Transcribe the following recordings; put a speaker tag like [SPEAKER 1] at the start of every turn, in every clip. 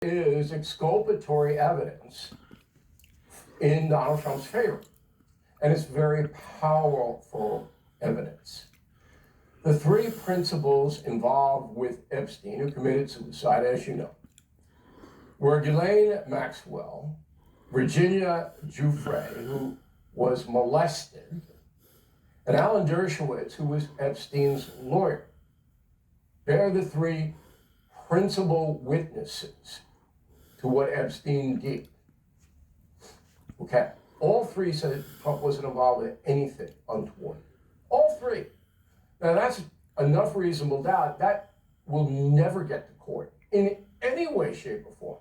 [SPEAKER 1] is exculpatory evidence in Donald Trump's favor. And it's very powerful evidence. The three principals involved with Epstein, who committed suicide, as you know, were Ghislaine Maxwell, Virginia Giuffre, who was molested, and Alan Dershowitz, who was Epstein's lawyer. They're the three principal witnesses to what Epstein did. Okay, all three said Trump wasn't involved in anything untoward. All three. Now that's enough reasonable doubt that will never get to court in any way, shape, or form.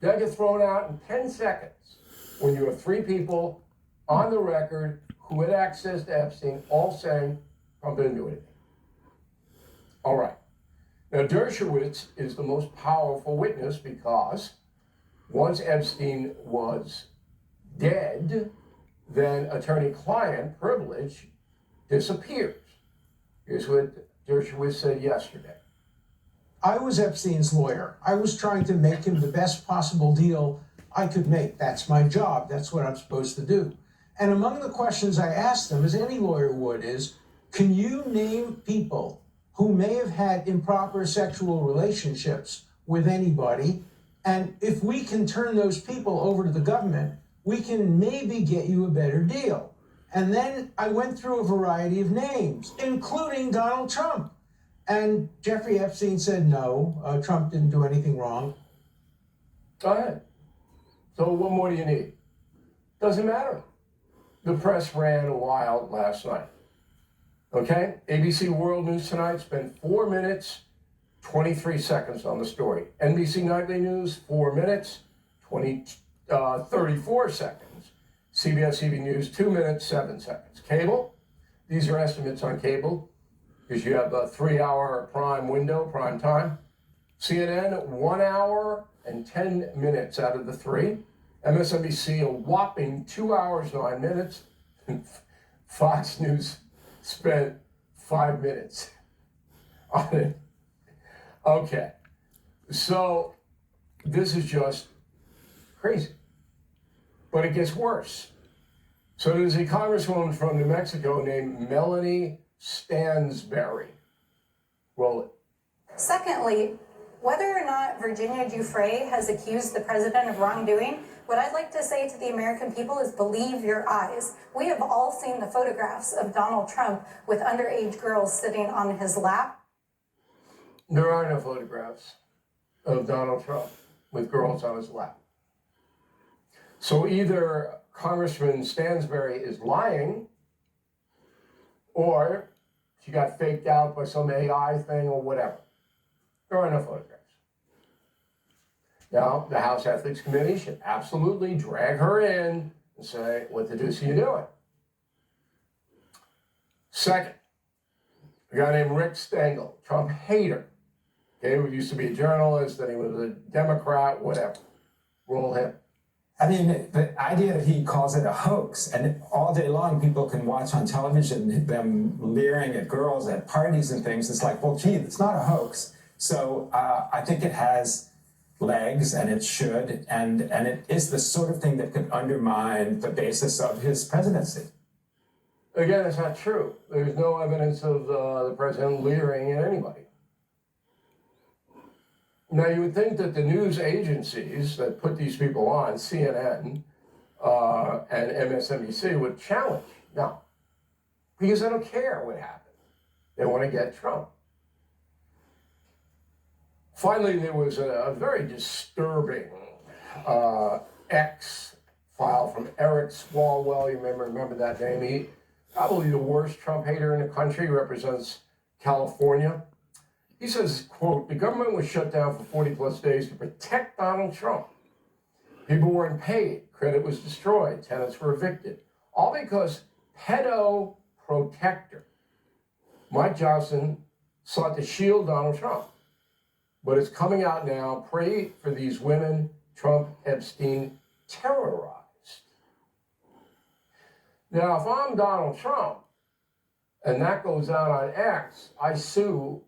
[SPEAKER 1] They'll get thrown out in 10 seconds when you have three people on the record who had access to Epstein, all saying Trump didn't do anything. All right. Now, Dershowitz is the most powerful witness because once Epstein was dead, then attorney-client privilege disappears. Here's what Dershowitz said yesterday.
[SPEAKER 2] I was Epstein's lawyer. I was trying to make him the best possible deal I could make. That's my job. That's what I'm supposed to do. And among the questions I asked him, as any lawyer would, is, can you name people who may have had improper sexual relationships with anybody? And if we can turn those people over to the government, we can maybe get you a better deal. And then I went through a variety of names, including Donald Trump. And Jeffrey Epstein said, no, Trump didn't do anything wrong.
[SPEAKER 1] Go ahead. So what more do you need? Doesn't matter. The press ran wild last night. Okay? ABC World News Tonight spent 4 minutes, 23 seconds on the story. NBC Nightly News, 4 minutes, 34 seconds. CBS TV News, 2 minutes, 7 seconds. Cable, these are estimates on cable, because you have a 3-hour prime window, prime time. CNN, 1 hour and 10 minutes out of the 3. MSNBC, a whopping 2 hours, 9 minutes. Fox News spent 5 minutes on it. Okay, so this is just crazy. But it gets worse. So there's a congresswoman from New Mexico named Melanie Stansbury. Roll it.
[SPEAKER 3] Secondly, whether or not Virginia Giuffre has accused the president of wrongdoing, what I'd like to say to the American people is believe your eyes. We have all seen the photographs of Donald Trump with underage girls sitting on his lap.
[SPEAKER 1] There are no photographs of Donald Trump with girls on his lap. So either Congressman Stansbury is lying, or she got faked out by some AI thing or whatever. There are no photographs. Now, the House Ethics Committee should absolutely drag her in and say, what the deuce are you doing? Second, a guy named Rick Stengel, Trump hater. Okay, who used to be a journalist, then he was a Democrat, whatever. Roll him.
[SPEAKER 4] I mean, the idea that he calls it a hoax, and all day long people can watch on television them leering at girls at parties and things. It's like, well, gee, it's not a hoax. So I think it has legs, and it should, and it is the sort of thing that could undermine the basis of his presidency.
[SPEAKER 1] Again, it's not true. There's no evidence of the president leering at anybody. Now, you would think that the news agencies that put these people on, CNN and MSNBC, would challenge. No, because they don't care what happened. They want to get Trump. Finally, there was a very disturbing X file from Eric Swalwell. You remember that name? He probably the worst Trump hater in the country, represents California. He says, quote, the government was shut down for 40 plus days to protect Donald Trump. People weren't paid. Credit was destroyed. Tenants were evicted. All because pedo protector Mike Johnson sought to shield Donald Trump. But it's coming out now, pray for these women Trump Epstein terrorized. Now, if I'm Donald Trump and that goes out on X, I sue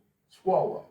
[SPEAKER 1] Swalwell.